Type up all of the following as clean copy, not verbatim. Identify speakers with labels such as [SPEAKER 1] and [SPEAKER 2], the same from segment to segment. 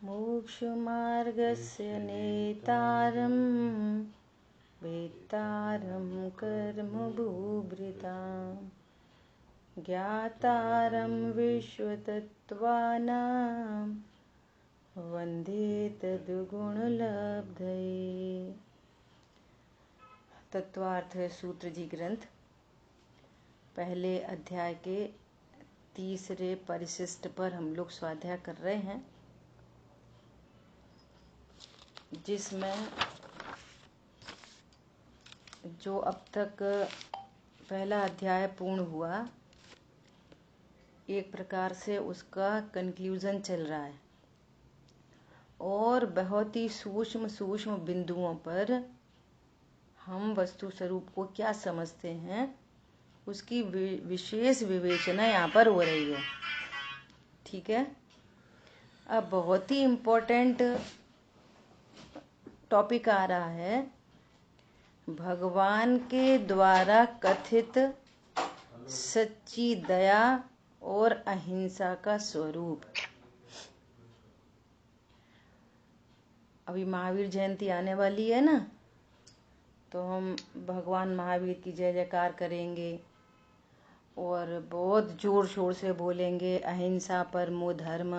[SPEAKER 1] मोक्षमार्गस्य नेतारं वेत्तारं कर्मभूभृतां ज्ञातारं विश्वतत्त्वानां वन्दे तद्गुणलब्धये। तत्वार्थ सूत्र जी ग्रंथ पहले अध्याय के तीसरे परिशिष्ट पर हम लोग स्वाध्याय कर रहे हैं, जिसमें जो अब तक पहला अध्याय पूर्ण हुआ, एक प्रकार से उसका कंक्लूजन चल रहा है और बहुत ही सूक्ष्म सूक्ष्म बिंदुओं पर हम वस्तु स्वरूप को क्या समझते हैं उसकी विशेष विवेचना यहाँ पर हो रही है। ठीक है। अब बहुत ही इम्पोर्टेंट टॉपिक आ रहा है, भगवान के द्वारा कथित सच्ची दया और अहिंसा का स्वरूप। अभी महावीर जयंती आने वाली है ना, तो हम भगवान महावीर की जय जयकार करेंगे और बहुत जोर शोर से बोलेंगे, अहिंसा परमो धर्म,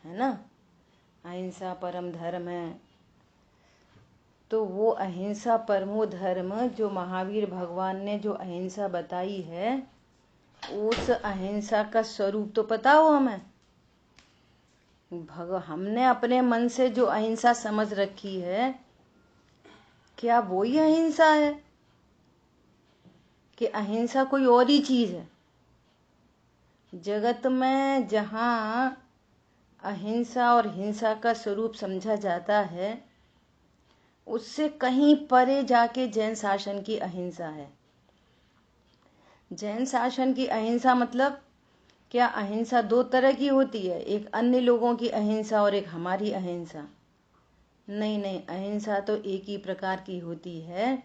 [SPEAKER 1] है ना, अहिंसा परम धर्म है। तो वो अहिंसा परमो धर्म जो महावीर भगवान ने जो अहिंसा बताई है, उस अहिंसा का स्वरूप तो पता हो हमें। हमने अपने मन से जो अहिंसा समझ रखी है, क्या वो ही अहिंसा है कि अहिंसा कोई और ही चीज है? जगत में जहाँ अहिंसा और हिंसा का स्वरूप समझा जाता है, उससे कहीं परे जाके जैन शासन की अहिंसा है। जैन शासन की अहिंसा मतलब क्या? अहिंसा दो तरह की होती है, एक अन्य लोगों की अहिंसा और एक हमारी अहिंसा। नहीं नहीं, अहिंसा तो एक ही प्रकार की होती है।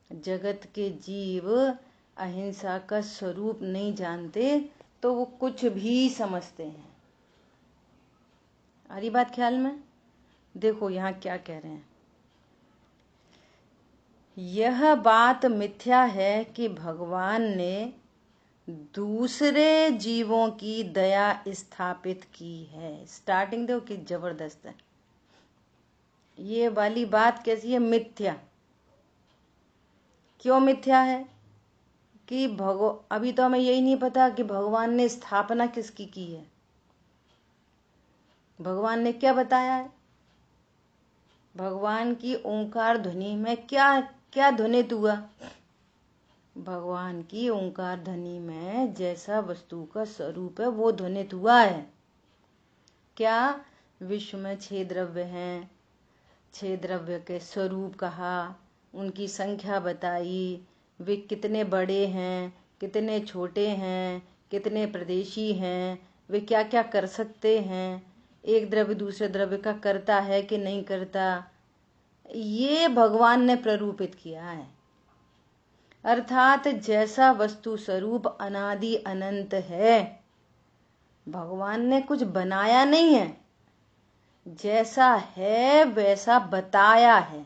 [SPEAKER 1] जगत के जीव अहिंसा का स्वरूप नहीं जानते तो वो कुछ भी समझते हैं। आ रही बात ख्याल में? देखो यहाँ क्या कह रहे हैं, यह बात मिथ्या है कि भगवान ने दूसरे जीवों की दया स्थापित की है। स्टार्टिंग देखो कि जबरदस्त है। ये वाली बात कैसी है? मिथ्या। क्यों मिथ्या है? कि अभी तो हमें यही नहीं पता कि भगवान ने स्थापना किसकी की है। भगवान ने क्या बताया है? भगवान की ओंकार ध्वनि में क्या क्या ध्वनित हुआ? भगवान की ओंकार ध्वनि में जैसा वस्तु का स्वरूप है वो ध्वनित हुआ है। क्या? विश्व में 6 द्रव्य हैं, 6 द्रव्य के स्वरूप कहा, उनकी संख्या बताई, वे कितने बड़े हैं, कितने छोटे हैं, कितने प्रदेशी हैं, वे क्या क्या कर सकते हैं, एक द्रव्य दूसरे द्रव्य का करता है कि नहीं करता, ये भगवान ने प्ररूपित किया है। अर्थात जैसा वस्तु स्वरूप अनादि अनंत है, भगवान ने कुछ बनाया नहीं है, जैसा है वैसा बताया है।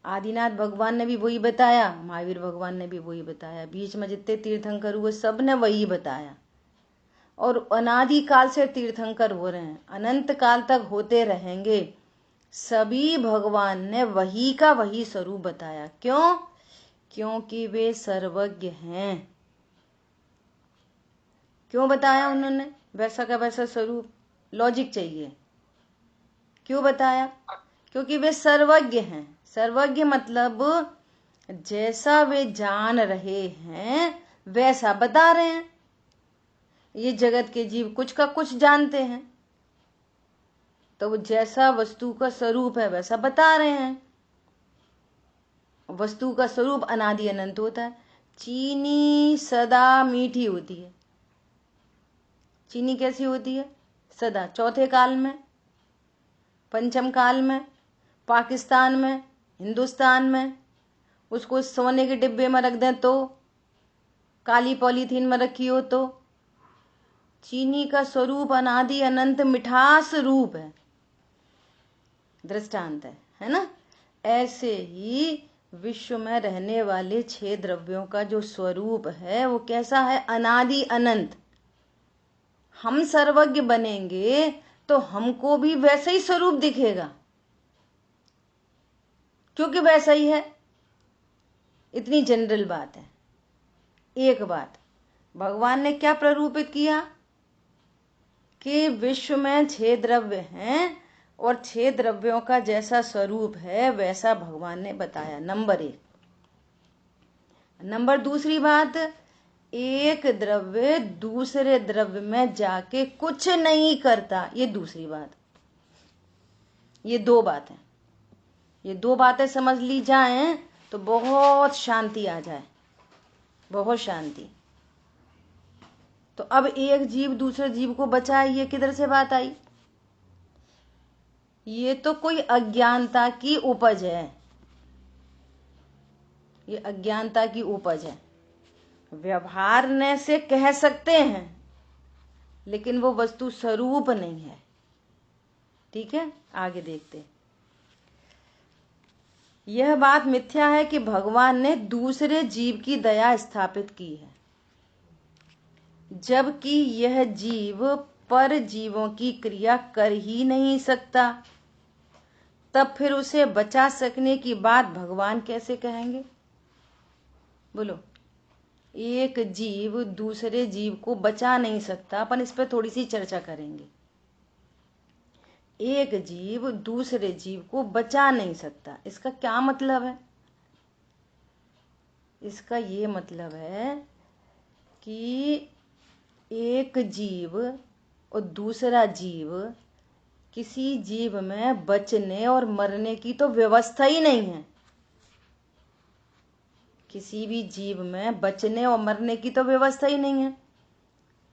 [SPEAKER 1] आदिनाथ भगवान ने भी वही बताया, महावीर भगवान ने भी वही बताया, बीच में जितने तीर्थंकर हुए सब ने वही बताया। और अनादि काल से तीर्थंकर हो रहे हैं, अनंत काल तक होते रहेंगे। सभी भगवान ने वही का वही स्वरूप बताया। क्यों? क्योंकि वे सर्वज्ञ हैं। क्यों बताया उन्होंने वैसा का वैसा स्वरूप? लॉजिक चाहिए। क्यों बताया? क्योंकि वे सर्वज्ञ हैं। सर्वज्ञ मतलब जैसा वे जान रहे हैं वैसा बता रहे हैं। ये जगत के जीव कुछ का कुछ जानते हैं, तो वो जैसा वस्तु का स्वरूप है वैसा बता रहे हैं। वस्तु का स्वरूप अनादि अनंत होता है। चीनी सदा मीठी होती है। चीनी कैसी होती है? सदा। चौथे काल में, पंचम काल में, पाकिस्तान में, हिंदुस्तान में उसको सोने के डिब्बे में रख दें तो, काली पॉलीथीन में रखी हो तो चीनी का स्वरूप अनादि अनंत मिठास रूप है, दृष्टांत है ना। ऐसे ही विश्व में रहने वाले 6 द्रव्यों का जो स्वरूप है वो कैसा है? अनादि अनंत। हम सर्वज्ञ बनेंगे तो हमको भी वैसा ही स्वरूप दिखेगा, क्योंकि वैसा ही है। इतनी जनरल बात है। एक बात भगवान ने क्या प्ररूपित किया कि विश्व में 6 द्रव्य हैं और 6 द्रव्यों का जैसा स्वरूप है वैसा भगवान ने बताया, नंबर 1। नंबर दूसरी बात, एक द्रव्य दूसरे द्रव्य में जाके कुछ नहीं करता, ये दूसरी बात। ये 2 बातें, ये 2 बातें समझ ली जाएं तो बहुत शांति आ जाए, बहुत शांति। तो अब एक जीव दूसरे जीव को बचाए, ये किधर से बात आई? ये तो कोई अज्ञानता की उपज है, ये अज्ञानता की उपज है। व्यवहार ने से कह सकते हैं लेकिन वो वस्तु स्वरूप नहीं है। ठीक है, आगे देखते। यह बात मिथ्या है कि भगवान ने दूसरे जीव की दया स्थापित की है, जबकि यह जीव पर जीवों की क्रिया कर ही नहीं सकता। तब फिर उसे बचा सकने की बात भगवान कैसे कहेंगे? बोलो। एक जीव दूसरे जीव को बचा नहीं सकता, अपन इस पर थोड़ी सी चर्चा करेंगे। एक जीव दूसरे जीव को बचा नहीं सकता, इसका क्या मतलब है? इसका ये मतलब है कि एक जीव और दूसरा जीव, किसी जीव में बचने और मरने की तो व्यवस्था ही नहीं है। किसी भी जीव में बचने और मरने की तो व्यवस्था ही नहीं है।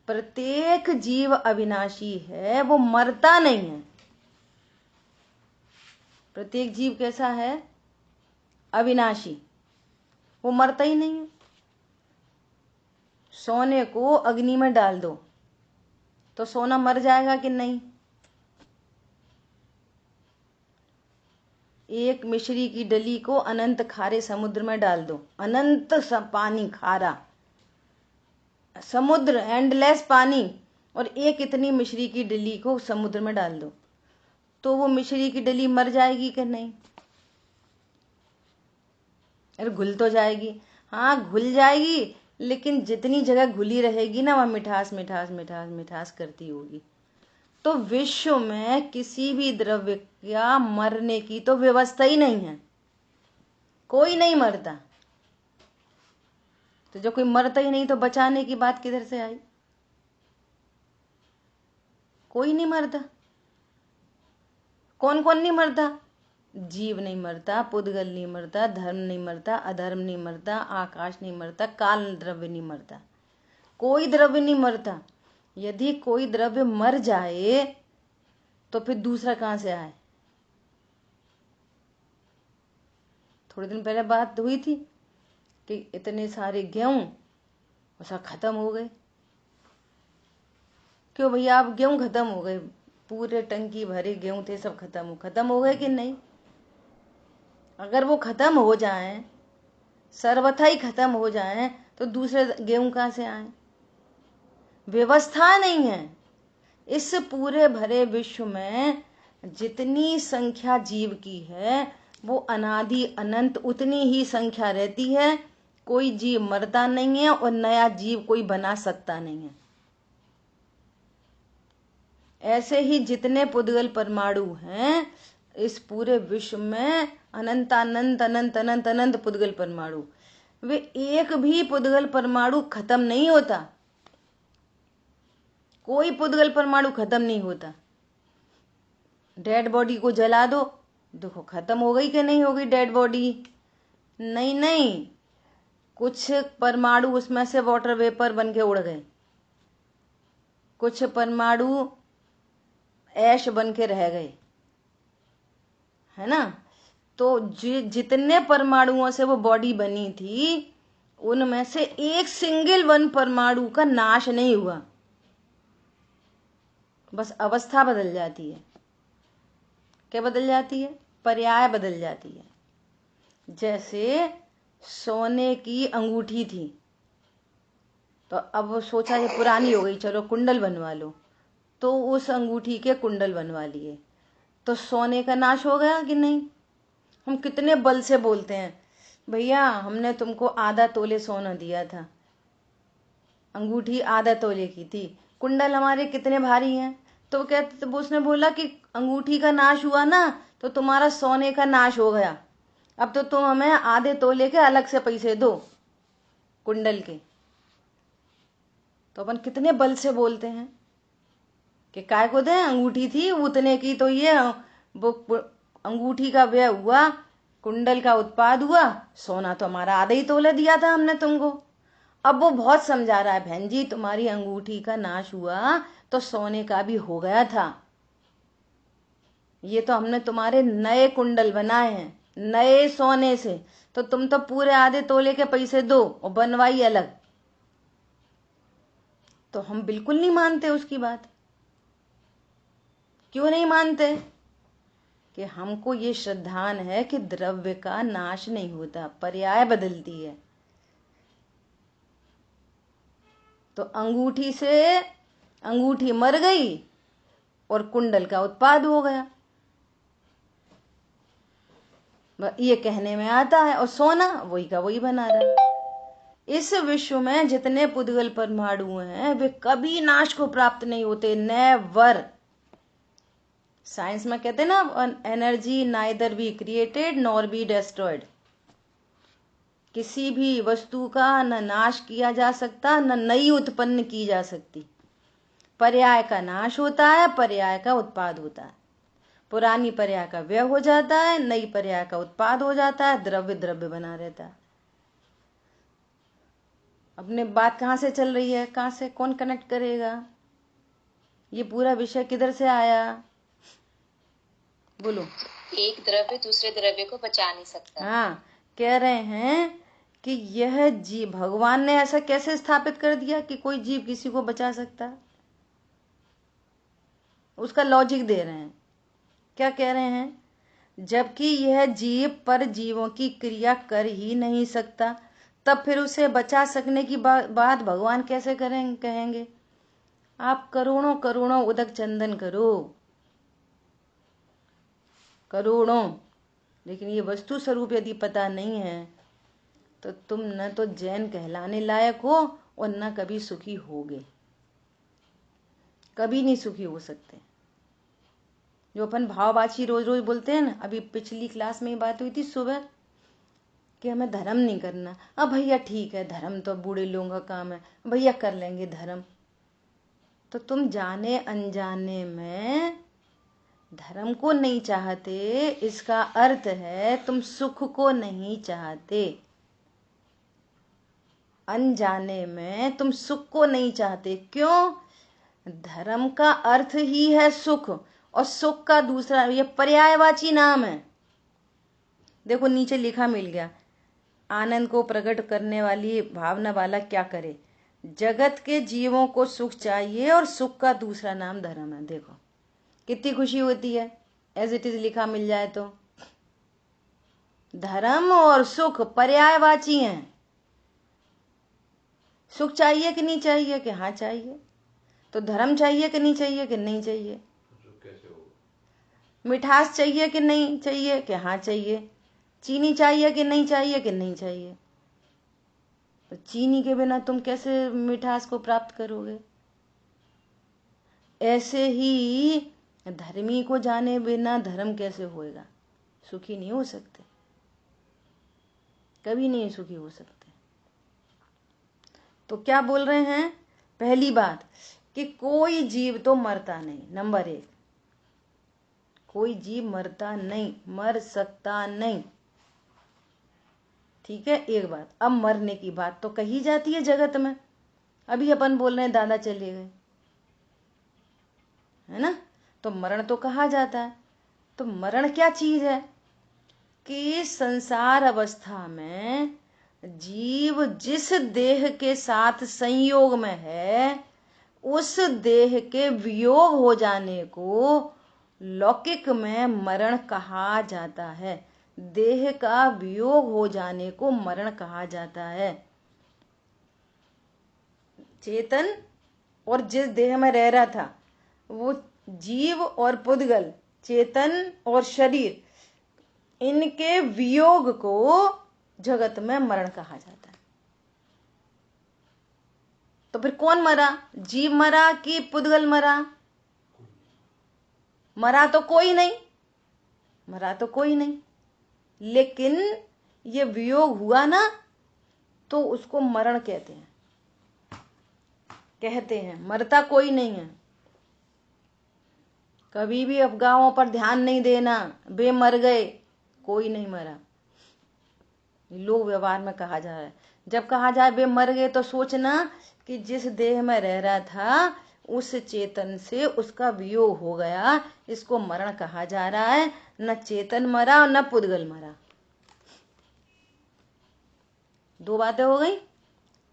[SPEAKER 1] प्रत्येक जीव अविनाशी है, वो मरता नहीं है। प्रत्येक जीव कैसा है? अविनाशी, वो मरता ही नहीं है। सोने को अग्नि में डाल दो तो सोना मर जाएगा कि नहीं? एक मिश्री की डली को अनंत खारे समुद्र में डाल दो, अनंत पानी खारा समुद्र, एंडलेस पानी, और एक इतनी मिश्री की डली को समुद्र में डाल दो तो वो मिश्री की डली मर जाएगी कि नहीं? अरे घुल तो जाएगी, हाँ घुल जाएगी, लेकिन जितनी जगह घुली रहेगी ना वह मिठास मिठास मिठास मिठास करती होगी। तो विश्व में किसी भी द्रव्य का मरने की तो व्यवस्था ही नहीं है, कोई नहीं मरता। तो जो कोई मरता ही नहीं तो बचाने की बात किधर से आई? कोई नहीं मरता। कौन कौन नहीं मरता? जीव नहीं मरता, पुद्गल नहीं मरता, धर्म नहीं मरता, अधर्म नहीं मरता, आकाश नहीं मरता, काल द्रव्य नहीं मरता, कोई द्रव्य नहीं मरता। यदि कोई द्रव्य मर जाए तो फिर दूसरा कहां से आए? थोड़े दिन पहले बात हुई थी कि इतने सारे गेहूं सब खत्म हो गए। क्यों भैया? आप गेहूं खत्म हो गए, पूरे टंकी भरे गेहूं थे, सब खत्म हो गए कि नहीं? अगर वो खत्म हो जाएं, सर्वथा ही खत्म हो जाएं, तो दूसरे गेहूं कहां से आए? व्यवस्था नहीं है। इस पूरे भरे विश्व में जितनी संख्या जीव की है वो अनादि अनंत उतनी ही संख्या रहती है। कोई जीव मरता नहीं है और नया जीव कोई बना सकता नहीं है। ऐसे ही जितने पुद्गल परमाणु हैं इस पूरे विश्व में, अनंत अनंत अनंत अनंत अनंत पुद्गल परमाणु, वे एक भी पुद्गल परमाणु खत्म नहीं होता। कोई पुद्गल परमाणु खत्म नहीं होता। डेड बॉडी को जला दो, देखो खत्म हो गई कि नहीं हो गई डेड बॉडी? नहीं नहीं, कुछ परमाणु उसमें से वाटर वेपर बन के उड़ गए, कुछ परमाणु ऐश बन के रह गए, है ना। तो जितने परमाणुओं से वो बॉडी बनी थी उनमें से एक सिंगल वन परमाणु का नाश नहीं हुआ। बस अवस्था बदल जाती है। क्या बदल जाती है? पर्याय बदल जाती है। जैसे सोने की अंगूठी थी, तो अब वो सोचा ये पुरानी हो गई, चलो कुंडल बनवा लो, तो उस अंगूठी के कुंडल बनवा लिए, तो सोने का नाश हो गया कि नहीं? हम कितने बल से बोलते हैं, भैया हमने तुमको आधा तोले सोना दिया था, अंगूठी आधा तोले की थी, कुंडल हमारे कितने भारी हैं, तो कहते, तो उसने बोला कि अंगूठी का नाश हुआ ना, तो तुम्हारा सोने का नाश हो गया, अब तो तुम हमें आधे तोले के अलग से पैसे दो कुंडल के। तो अपन कितने बल से बोलते हैं कि काय को दें, अंगूठी थी उतने की, तो ये वो अंगूठी का व्यय हुआ, कुंडल का उत्पाद हुआ, सोना तो हमारा आधा ही तोले दिया था हमने तुमको। अब वो बहुत समझा रहा है, बहन जी तुम्हारी अंगूठी का नाश हुआ तो सोने का भी हो गया था, ये तो हमने तुम्हारे नए कुंडल बनाए हैं नए सोने से, तो तुम तो पूरे आधे तोले के पैसे दो और बनवाई अलग। तो हम बिल्कुल नहीं मानते उसकी बात। क्यों नहीं मानते? कि हमको ये श्रद्धान है कि द्रव्य का नाश नहीं होता, पर्याय बदलती है। तो अंगूठी से अंगूठी मर गई और कुंडल का उत्पाद हो गया, ये कहने में आता है, और सोना वही का वही बना रहा है। इस विश्व में जितने पुद्गल परमाणु हैं वे कभी नाश को प्राप्त नहीं होते, नेवर। साइंस में कहते हैं ना, energy neither be created nor be destroyed. किसी भी वस्तु का न नाश किया जा सकता न नई उत्पन्न की जा सकती। पर्याय का नाश होता है, पर्याय का उत्पाद होता है। पुरानी पर्याय का व्यय हो जाता है, नई पर्याय का उत्पाद हो जाता है, द्रव्य द्रव्य बना रहता है। अपने बात कहाँ से चल रही है, कहाँ से कौन कनेक्ट करेगा? ये पूरा विषय किधर से आया? बोलो।
[SPEAKER 2] एक द्रव्य दूसरे द्रव्य को बचा नहीं सकता।
[SPEAKER 1] हाँ, कह रहे हैं कि यह जीव, भगवान ने ऐसा कैसे स्थापित कर दिया कि कोई जीव किसी को बचा सकता है? उसका लॉजिक दे रहे हैं। क्या कह रहे हैं? जबकि यह जीव पर जीवों की क्रिया कर ही नहीं सकता, तब फिर उसे बचा सकने की बात भगवान कैसे कहेंगे? आप करोड़ों करोड़ों उदक चंदन करो, करोड़ों, लेकिन ये वस्तु स्वरूप यदि पता नहीं है तो तुम न तो जैन कहलाने लायक हो और न कभी सुखी होगे, कभी नहीं सुखी हो सकते। जो अपन भाववाची रोज रोज बोलते हैं ना, अभी पिछली क्लास में ही बात हुई थी सुबह कि हमें धर्म नहीं करना। अब भैया ठीक है, धर्म तो बूढ़े लोगों का काम है, भैया कर लेंगे धर्म। तो तुम जाने अनजाने में धर्म को नहीं चाहते, इसका अर्थ है तुम सुख को नहीं चाहते। अनजाने में तुम सुख को नहीं चाहते। क्यों? धर्म का अर्थ ही है सुख, और सुख का दूसरा ये पर्यायवाची नाम है। देखो नीचे लिखा मिल गया, आनंद को प्रकट करने वाली भावना वाला क्या करे? जगत के जीवों को सुख चाहिए और सुख का दूसरा नाम धर्म है। देखो कितनी खुशी होती है एज इट इज लिखा मिल जाए तो। धर्म और सुख पर्यायवाची हैं। सुख चाहिए कि नहीं चाहिए? कि हाँ चाहिए। तो धर्म चाहिए कि नहीं चाहिए? कि नहीं चाहिए। मिठास चाहिए कि नहीं चाहिए? कि हाँ चाहिए। चीनी चाहिए कि नहीं चाहिए? कि नहीं चाहिए। तो चीनी के बिना तुम कैसे मिठास को प्राप्त करोगे? ऐसे ही धर्मी को जाने बिना धर्म कैसे होएगा? सुखी नहीं हो सकते, कभी नहीं सुखी हो सकते। तो क्या बोल रहे हैं? पहली बात कि कोई जीव तो मरता नहीं, नंबर 1, कोई जीव मरता नहीं, मर सकता नहीं। ठीक है, एक बात। अब मरने की बात तो कही जाती है जगत में। अभी अपन बोल रहे हैं दादा चले गए, है ना, तो मरण तो कहा जाता है। तो मरण क्या चीज है? कि संसार अवस्था में जीव जिस देह के साथ संयोग में है उस देह के वियोग हो जाने को लौकिक में मरण कहा जाता है। देह का वियोग हो जाने को मरण कहा जाता है। चेतन और जिस देह में रह रहा था वो जीव और पुद्गल, चेतन और शरीर, इनके वियोग को जगत में मरण कहा जाता है। तो फिर कौन मरा? जीव मरा कि पुद्गल मरा? मरा तो कोई नहीं, मरा तो कोई नहीं, लेकिन ये वियोग हुआ ना तो उसको मरण कहते हैं। मरता कोई नहीं है। कभी भी अफवाहों पर ध्यान नहीं देना, वे मर गए, कोई नहीं मरा। लोक व्यवहार में कहा जा रहा है, जब कहा जाए वे मर गए तो सोचना कि जिस देह में रह रहा था उस चेतन से उसका वियोग हो गया, इसको मरण कहा जा रहा है। न चेतन मरा और न पुद्गल मरा। दो बातें हो गई।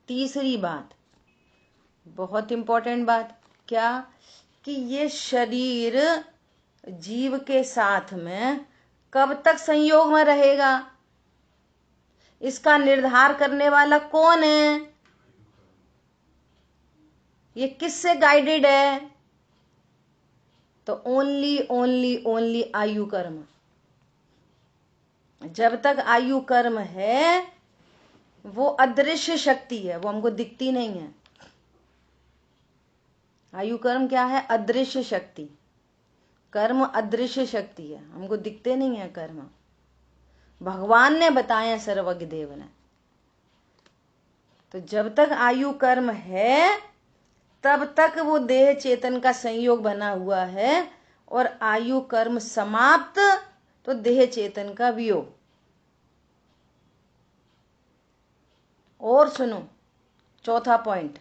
[SPEAKER 1] तीसरी बात, बहुत इंपॉर्टेंट बात, क्या कि ये शरीर जीव के साथ में कब तक संयोग में रहेगा, इसका निर्धार करने वाला कौन है? ये किससे गाइडेड है? तो ओनली ओनली ओनली आयु कर्म। जब तक आयु कर्म है वो अदृश्य शक्ति है, वो हमको दिखती नहीं है। आयु कर्म क्या है? अदृश्य शक्ति। कर्म अदृश्य शक्ति है, हमको दिखते नहीं है कर्म। भगवान ने बताया, सर्वज्ञ देव ने। तो जब तक आयु कर्म है तब तक वो देह चेतन का संयोग बना हुआ है, और आयु कर्म समाप्त तो देह चेतन का वियोग। और सुनो, चौथा पॉइंट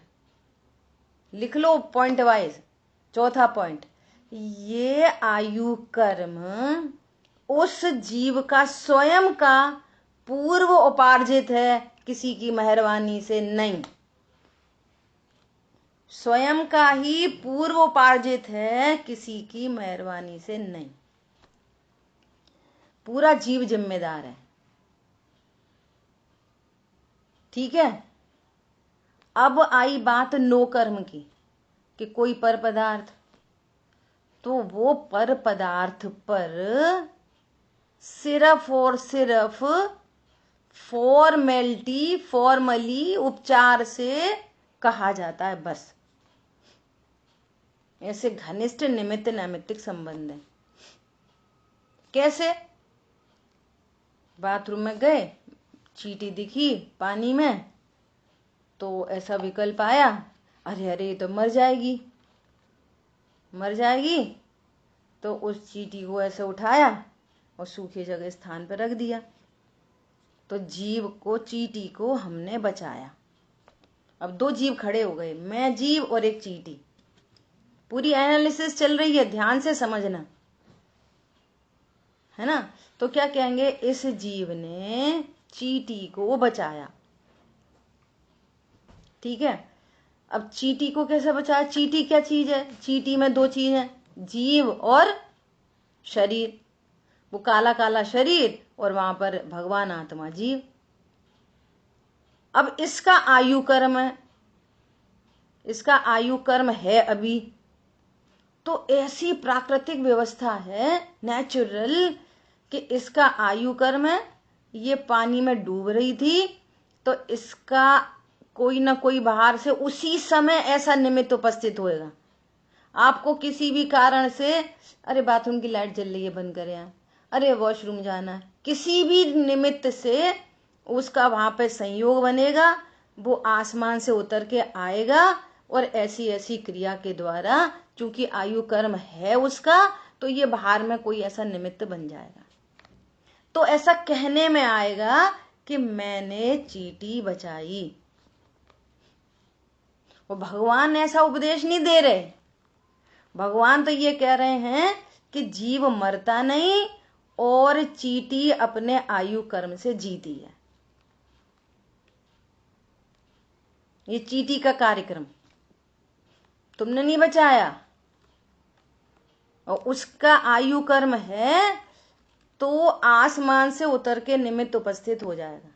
[SPEAKER 1] लिख लो पॉइंट वाइज। चौथा पॉइंट, ये आयु कर्म उस जीव का स्वयं का पूर्व उपार्जित है, किसी की मेहरबानी से नहीं। स्वयं का ही पूर्व उपार्जित है, किसी की मेहरबानी से नहीं। पूरा जीव जिम्मेदार है। ठीक है। अब आई बात नो कर्म की, कि कोई पर पदार्थ, तो वो पर पदार्थ पर सिर्फ और सिर्फ फॉर्मली उपचार से कहा जाता है, बस। ऐसे घनिष्ठ निमित्त नैमित्तिक संबंध है। कैसे? बाथरूम में गए, चींटी दिखी पानी में, तो ऐसा विकल्प आया, अरे अरे ये तो मर जाएगी, तो उस चींटी को ऐसे उठाया और सूखे जगह स्थान पर रख दिया। तो जीव को, चींटी को हमने बचाया। अब दो जीव खड़े हो गए, मैं जीव और एक चींटी। पूरी एनालिसिस चल रही है, ध्यान से समझना, है ना। तो क्या कहेंगे, इस जीव ने चींटी को बचाया। ठीक है। अब चींटी को कैसे बचाया? चींटी क्या चीज है? चींटी में दो चीज है, जीव और शरीर। वो काला काला शरीर और वहां पर भगवान आत्मा जीव। अब इसका आयु कर्म है, इसका आयु कर्म है अभी। तो ऐसी प्राकृतिक व्यवस्था है, नेचुरल, कि इसका आयु कर्म है। ये पानी में डूब रही थी, तो इसका कोई ना कोई बाहर से उसी समय ऐसा निमित्त उपस्थित होएगा। आपको किसी भी कारण से, अरे बाथरूम की लाइट जल रही है, बंद करें, अरे वॉशरूम जाना है, किसी भी निमित्त से उसका वहां पे संयोग बनेगा, वो आसमान से उतर के आएगा, और ऐसी ऐसी क्रिया के द्वारा, चूंकि आयु कर्म है उसका, तो ये बाहर में कोई ऐसा निमित्त बन जाएगा। तो ऐसा कहने में आएगा कि मैंने चींटी बचाई। वो भगवान ऐसा उपदेश नहीं दे रहे। भगवान तो ये कह रहे हैं कि जीव मरता नहीं, और चींटी अपने आयु कर्म से जीती है। ये चींटी का कार्यक्रम। तुमने नहीं बचाया, और उसका आयु कर्म है तो आसमान से उतर के निमित्त उपस्थित हो जाएगा।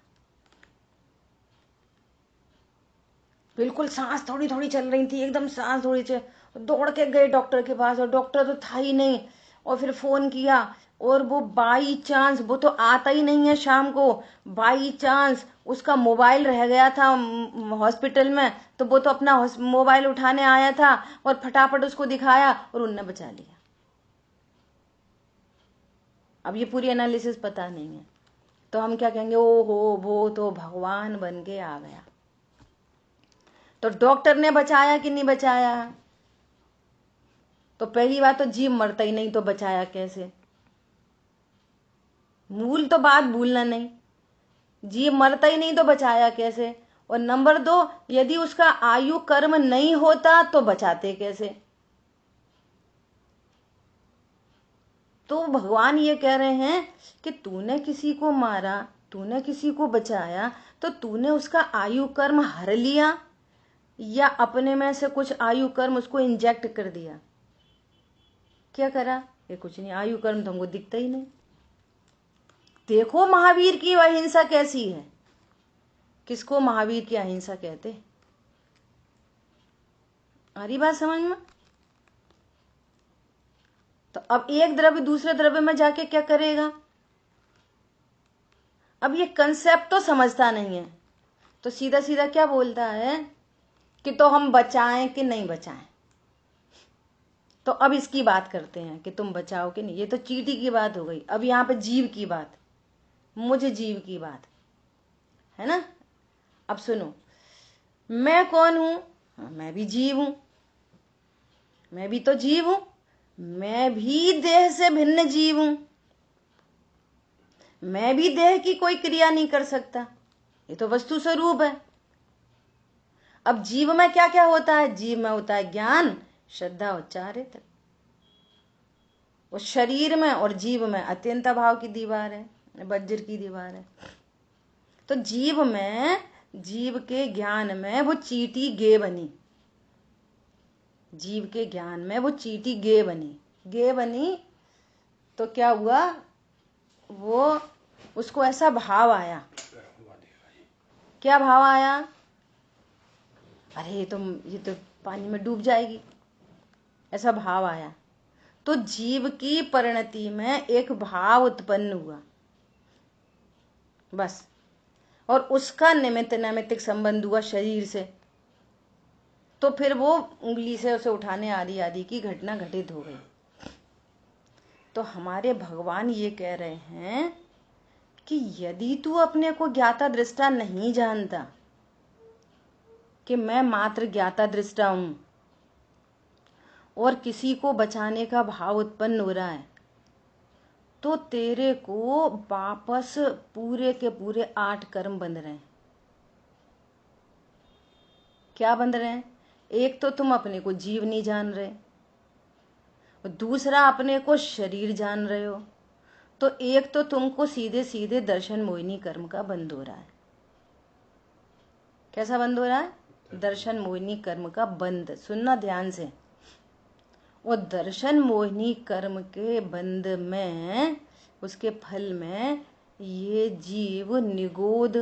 [SPEAKER 1] बिल्कुल सांस थोड़ी थोड़ी चल रही थी, एकदम सांस थोड़ी चल, दौड़ के गए डॉक्टर के पास, और डॉक्टर तो था ही नहीं। और फिर फोन किया, और वो बाई चांस, वो तो आता ही नहीं है शाम को, बाई चांस उसका मोबाइल रह गया था हॉस्पिटल में, तो वो तो अपना मोबाइल उठाने आया था और फटाफट उसको दिखाया और उनने बचा लिया। अब ये पूरी एनालिसिस पता नहीं है, तो हम क्या कहेंगे, ओ हो वो तो भगवान बन के आ गया। तो डॉक्टर ने बचाया कि नहीं बचाया? तो पहली बात तो जीव मरता ही नहीं, तो बचाया कैसे? मूल तो बात भूलना नहीं, जीव मरता ही नहीं तो बचाया कैसे? और नंबर 2, यदि उसका आयु कर्म नहीं होता तो बचाते कैसे? तो भगवान ये कह रहे हैं कि तूने किसी को मारा, तूने किसी को बचाया, तो तूने उसका आयु कर्म हर लिया या अपने में से कुछ आयु कर्म उसको इंजेक्ट कर दिया? क्या करा? ये कुछ नहीं, आयु कर्म तो हमको दिखता ही नहीं। देखो महावीर की अहिंसा कैसी है। किसको महावीर की अहिंसा कहते? आ रही बात समझ में? तो अब एक द्रव्य दूसरे द्रव्य में जाके क्या करेगा? अब ये कंसेप्ट तो समझता नहीं है, तो सीधा सीधा क्या बोलता है कि तो हम बचाएं कि नहीं बचाएं। तो अब इसकी बात करते हैं कि तुम बचाओ कि नहीं। ये तो चींटी की बात हो गई, अब यहाँ पे जीव की बात, मुझे जीव की बात है ना। अब सुनो, मैं कौन हूं? हाँ, मैं भी जीव हूं, मैं भी तो जीव हूं, मैं भी देह से भिन्न जीव हूं, मैं भी देह की कोई क्रिया नहीं कर सकता, ये तो वस्तु स्वरूप है। अब जीव में क्या क्या होता है? जीव में होता है ज्ञान, श्रद्धा और चारित्र। उस शरीर में और जीव में अत्यंत भाव की दीवार है, वज्र की दीवार है। तो जीव में, जीव के ज्ञान में वो चींटी गे बनी, जीव के ज्ञान में वो चींटी गे बनी, गे बनी। तो क्या हुआ? वो उसको ऐसा भाव आया। क्या भाव आया? अरे ये तो पानी में डूब जाएगी, ऐसा भाव आया। तो जीव की परिणति में एक भाव उत्पन्न हुआ, बस। और उसका निमित्त नैमित्तिक संबंध हुआ शरीर से, तो फिर वो उंगली से उसे उठाने आदि आदि की घटना घटित हो गई। तो हमारे भगवान ये कह रहे हैं कि यदि तू अपने को ज्ञाता दृष्टा नहीं जानता कि मैं मात्र ज्ञाता दृष्टा हूं, और किसी को बचाने का भाव उत्पन्न हो रहा है, तो तेरे को वापस पूरे के पूरे 8 कर्म बंध रहे हैं। क्या बंध रहे हैं? एक तो तुम अपने को जीव नहीं जान रहे, दूसरा अपने को शरीर जान रहे हो, तो एक तो तुमको सीधे सीधे दर्शन मोहिनी कर्म का बंध हो रहा है। कैसा बंद हो रहा है? दर्शन मोहिनी कर्म का बंद। सुनना ध्यान से। वो दर्शन मोहिनी कर्म के बंद में, उसके फल में ये जीव निगोद,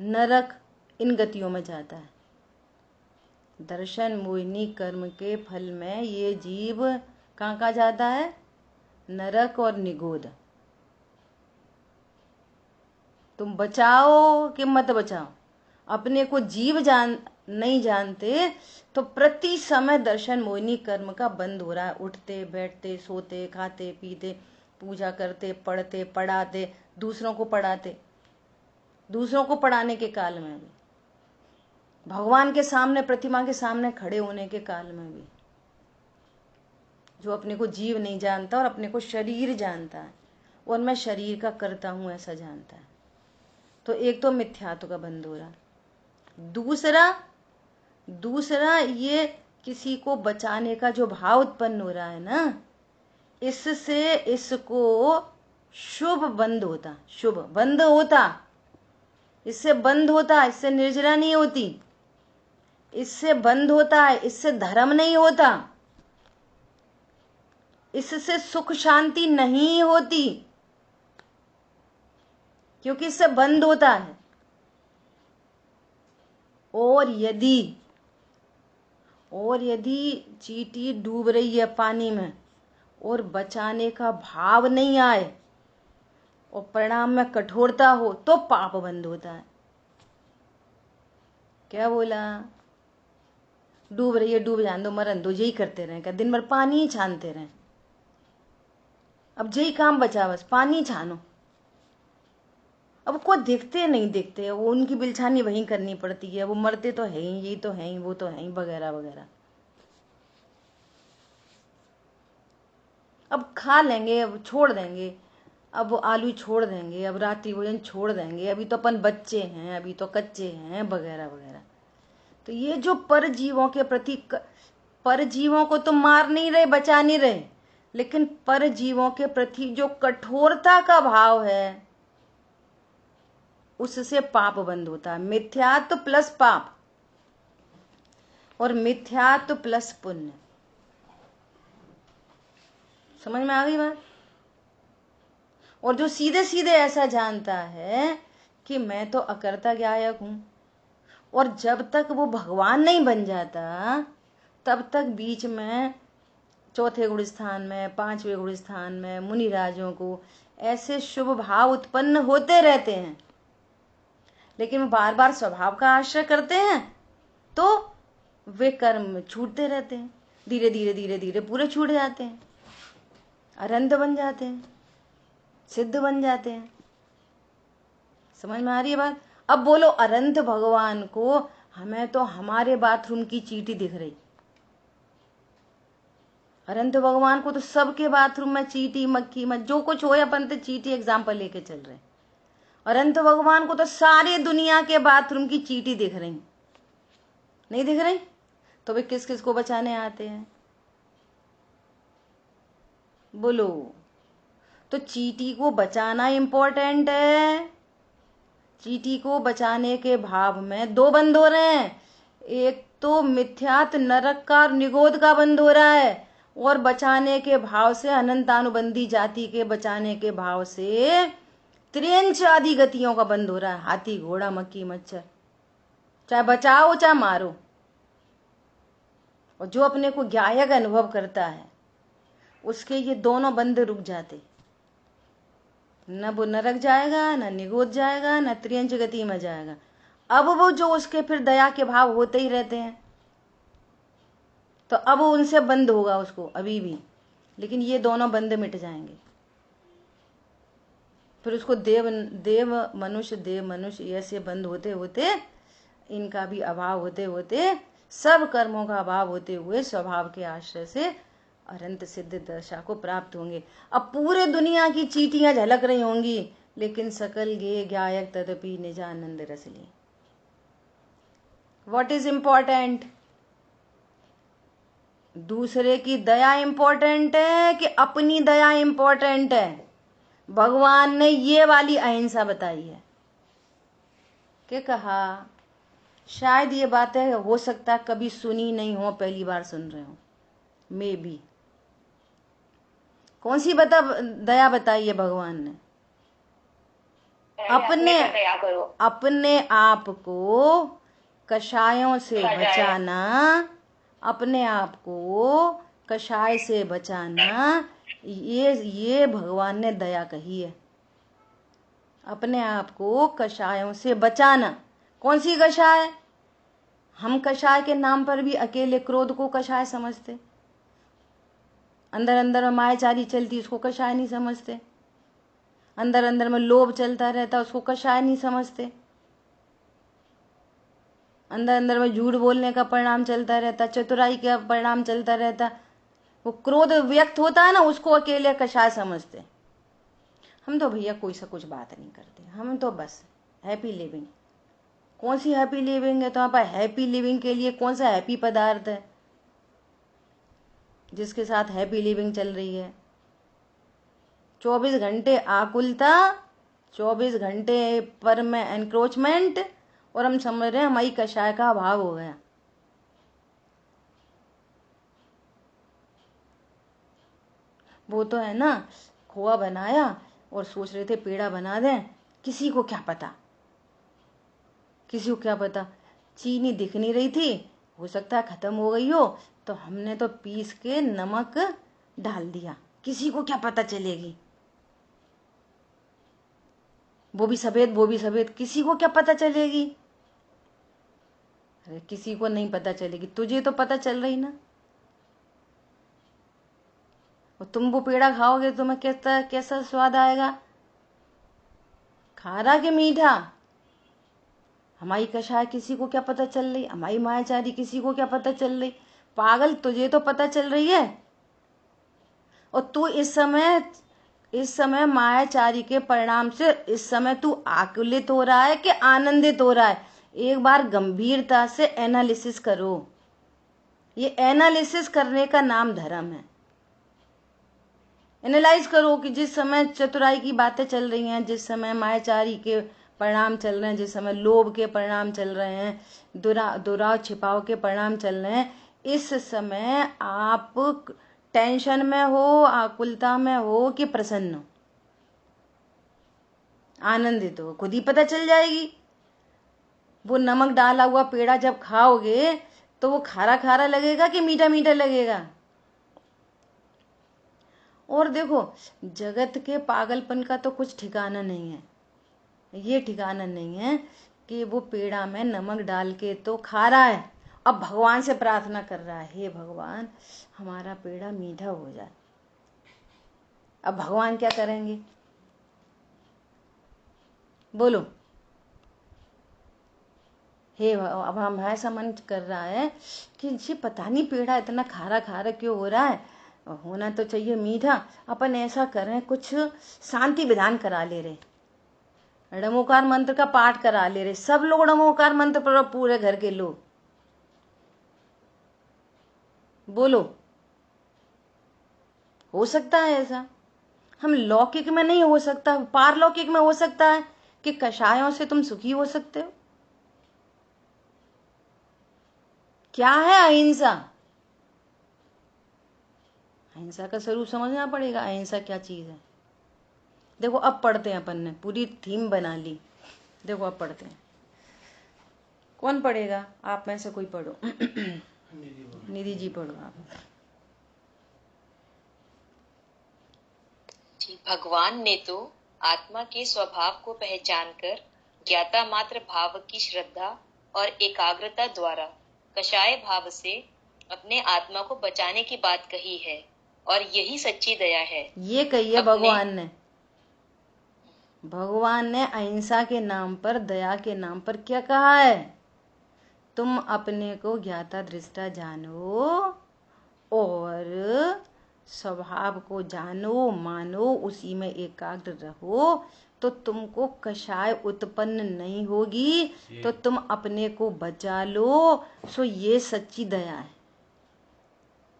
[SPEAKER 1] नरक, इन गतियों में जाता है। दर्शन मोहिनी कर्म के फल में ये जीव कहाँ कहाँ जाता है? नरक और निगोद। तुम बचाओ कि मत बचाओ, अपने को जीव नहीं जानते तो प्रति समय दर्शन मोहिनी कर्म का बंद हो रहा है। उठते बैठते सोते खाते पीते, पूजा करते पढ़ते पढ़ाते, दूसरों को पढ़ाते, दूसरों को पढ़ाने के काल में भी, भगवान के सामने प्रतिमा के सामने खड़े होने के काल में भी, जो अपने को जीव नहीं जानता और अपने को शरीर जानता है और मैं शरीर का करता हूं ऐसा जानता है, तो एक तो मिथ्यात्व का बंद हो रहा। दूसरा ये किसी को बचाने का जो भाव उत्पन्न हो रहा है ना, इससे इसको शुभ बंद होता, शुभ बंद होता, इससे बंद होता, इससे निर्जरा नहीं होती। इससे बंध होता है, इससे धर्म नहीं होता, इससे सुख शांति नहीं होती, क्योंकि इससे बंध होता है। और यदि चींटी डूब रही है पानी में और बचाने का भाव नहीं आए और परिणाम में कठोरता हो तो पाप बंद होता है। क्या बोला? डूब रही है, डूब जान दो, मरन दो, यही करते रहे क्या? दिन भर पानी ही छानते रहे। अब यही काम बचा, बस पानी छानो। अब को देखते नहीं देखते, वो उनकी बिलछानी वहीं करनी पड़ती है, वो मरते तो है ही, यही तो है ही, वो तो है ही, वगैरह वगैरह। अब खा लेंगे, अब छोड़ देंगे, अब वो आलू छोड़ देंगे, अब रात्रि भोजन छोड़ देंगे, अभी तो अपन बच्चे हैं, अभी तो कच्चे हैं, वगैरह वगैरह। तो ये जो परजीवों के प्रति, परजीवों को तो मार नहीं रहे, बचा नहीं रहे, लेकिन परजीवों के प्रति जो कठोरता का भाव है उससे पाप बंद होता है। मिथ्यात्व प्लस पाप और मिथ्यात्व प्लस पुण्य। समझ में आ गई बात? और जो सीधे सीधे ऐसा जानता है कि मैं तो अकर्ता ज्ञायक हूं, और जब तक वो भगवान नहीं बन जाता तब तक बीच में चौथे गुण स्थान में, पांचवें गुण स्थान में मुनिराजों को ऐसे शुभ भाव उत्पन्न होते रहते हैं, लेकिन वो बार बार स्वभाव का आश्रय करते हैं तो वे कर्म छूटते रहते हैं, धीरे धीरे धीरे धीरे पूरे छूट जाते हैं, अरंत बन जाते हैं, सिद्ध बन जाते हैं। समझ में आ रही है बात? अब बोलो, अनंत भगवान को हमें तो हमारे बाथरूम की चींटी दिख रही, अनंत भगवान को तो सबके बाथरूम में चींटी मक्खी मत जो कुछ हो, अपन तो चींटी एग्जाम्पल लेके चल रहे। अनंत भगवान को तो सारी दुनिया के बाथरूम की चींटी दिख रही, नहीं दिख रही? तो वे किस किस को बचाने आते हैं? बोलो। तो चींटी को बचाना इंपॉर्टेंट है। चींटी को बचाने के भाव में दो बंद हो रहे हैं, एक तो मिथ्यात नरक का निगोद का बंद हो रहा है, और बचाने के भाव से अनंतानुबंधी जाति के बचाने के भाव से त्रियंच आदि गतियों का बंद हो रहा है, हाथी घोड़ा मक्खी मच्छर, चाहे बचाओ चाहे मारो। और जो अपने को ज्ञायक अनुभव करता है उसके ये दोनों बंद रुक जाते, न वो नरक जाएगा, न निगोद जाएगा, न त्रियंच गति में जाएगा। अब वो जो उसके फिर दया के भाव होते ही रहते हैं, तो अब वो उनसे बंद होगा उसको अभी भी, लेकिन ये दोनों बंद मिट जाएंगे। फिर उसको देव देव मनुष्य ऐसे बंद होते होते, इनका भी अभाव होते होते, सब कर्मों का अभाव होते हुए स्वभाव के आश्रय से अनंत सिद्ध दशा को प्राप्त होंगे। अब पूरे दुनिया की चींटियां झलक रही होंगी, लेकिन सकल गे ज्ञायक तदपि निजानंद रसली। What is important? दूसरे की दया इंपॉर्टेंट है कि अपनी दया इंपॉर्टेंट है? भगवान ने ये वाली अहिंसा बताई है। क्या कहा? शायद ये बातें हो सकता कभी सुनी नहीं हो, पहली बार सुन रहे हो, मे बी। कौन सी दया बताई है भगवान ने? अपने आप को कषायों से बचाना, अपने आप को कषाय से बचाना, ये भगवान ने दया कही है। अपने आप को कषायों से बचाना। कौन सी कषाय? हम कषाय के नाम पर भी अकेले क्रोध को कषाय समझते, अंदर अंदर में मायाचारी चलती उसको कषाय नहीं समझते, अंदर अंदर में लोभ चलता रहता उसको कषाय नहीं समझते, अंदर अंदर में झूठ बोलने का परिणाम चलता रहता, चतुराई का परिणाम चलता रहता, वो क्रोध व्यक्त होता है ना, उसको अकेले कषाय समझते। हम तो भैया कोई सा कुछ बात नहीं करते, हम तो बस हैप्पी लिविंग। कौन सी हैप्पी लिविंग है? तो आप हैप्पी लिविंग के लिए कौन सा हैप्पी पदार्थ है जिसके साथ हैप्पी लिविंग चल रही है? 24 घंटे आकुलता, 24 घंटे पर में एनक्रोचमेंट, और हम समझ रहे हैं हमारी कषाय का अभाव हो गया। वो तो है ना, खोआ बनाया और सोच रहे थे पेड़ा बना दें, किसी को क्या पता, किसी को क्या पता, चीनी दिख नहीं रही थी, हो सकता है खत्म हो गई हो, तो हमने तो पीस के नमक डाल दिया, किसी को क्या पता चलेगी, वो भी सफेद वो भी सफेद, किसी को क्या पता चलेगी। अरे किसी को नहीं पता चलेगी, तुझे तो पता चल रही ना। और तुम वो पेड़ा खाओगे तुम्हें कैसा कैसा स्वाद आएगा, खारा के मीठा। हमारी कषाय किसी को क्या पता चल रही, हमारी मायाचारी किसी को क्या पता चल रही, पागल तुझे तो पता चल रही है। और तू इस समय मायाचारी के परिणाम से इस समय तू आकुलित हो रहा है कि आनंदित हो रहा है, एक बार गंभीरता से एनालिसिस करो। ये एनालिसिस करने का नाम धर्म है। एनालाइज करो कि जिस समय चतुराई की बातें चल रही हैं, जिस समय मायाचारी के परिणाम चल रहे हैं, जिस समय लोभ के परिणाम चल रहे हैं, दुराव छिपाव के परिणाम चल रहे हैं, इस समय आप टेंशन में हो, आकुलता में हो कि प्रसन्न हो, आनंदित हो, खुद ही पता चल जाएगी। वो नमक डाला हुआ पेड़ा जब खाओगे तो वो खारा खारा लगेगा कि मीठा मीठा लगेगा। और देखो, जगत के पागलपन का तो कुछ ठिकाना नहीं है, ये ठिकाना नहीं है कि वो पेड़ा में नमक डाल के तो खा रहा है, अब भगवान से प्रार्थना कर रहा है, हे भगवान हमारा पेड़ा मीठा हो जाए। अब भगवान क्या करेंगे, बोलो। हे अब हम ऐसा मन कर रहा है कि जी पता नहीं पेड़ा इतना खारा खारा क्यों हो रहा है, होना तो चाहिए मीठा। अपन ऐसा करें, कुछ शांति विधान करा ले रहे, डमोकार मंत्र का पाठ करा ले रहे, सब लोग डमोकार मंत्र पर, पूरे घर के लोग, बोलो। हो सकता है ऐसा, हम लौकिक में नहीं हो सकता, पारलौकिक में हो सकता है कि कषायों से तुम सुखी हो सकते हो। क्या है अहिंसा, अहिंसा का स्वरूप समझना पड़ेगा, अहिंसा क्या चीज है। देखो अब पढ़ते हैं, अपन ने पूरी थीम बना ली, देखो अब पढ़ते हैं। कौन पढ़ेगा, आप में से कोई पढ़ो। निधि जी पढ़ो आप।
[SPEAKER 2] भगवान ने तो आत्मा के स्वभाव को पहचानकर ज्ञाता मात्र भाव की श्रद्धा और एकाग्रता द्वारा कषाय भाव से अपने आत्मा को बचाने की बात कही है, और यही सच्ची दया है।
[SPEAKER 1] ये कही है भगवान ने अहिंसा के नाम पर, दया के नाम पर क्या कहा है, तुम अपने को ज्ञाता दृष्टा जानो और स्वभाव को जानो मानो, उसी में एकाग्र रहो, तो तुमको कषाय उत्पन्न नहीं होगी, तो तुम अपने को बचा लो। सो ये सच्ची दया है।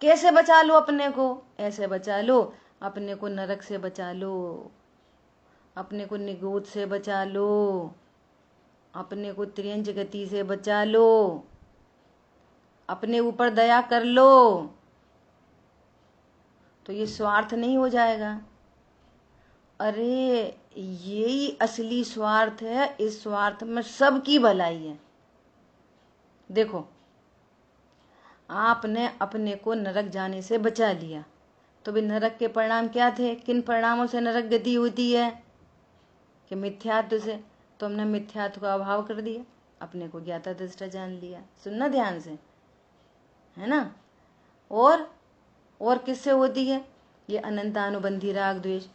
[SPEAKER 1] कैसे बचा लो अपने को, ऐसे बचा लो, अपने को नरक से बचा लो, अपने को निगोद से बचा लो, अपने को त्रियंच गति से बचा लो, अपने ऊपर दया कर लो, तो ये स्वार्थ नहीं हो जाएगा। अरे यही असली स्वार्थ है, इस स्वार्थ में सबकी भलाई है। देखो, आपने अपने को नरक जाने से बचा लिया, तो भी नरक के परिणाम क्या थे, किन परिणामों से नरक गति होती है, कि मिथ्यात्व से। तो हमने मिथ्यात्व का अभाव कर दिया, अपने को ज्ञाता दृष्टा जान लिया। सुनना ध्यान से, है ना। और किससे होती है, ये अनंतानुबंधी राग द्वेष,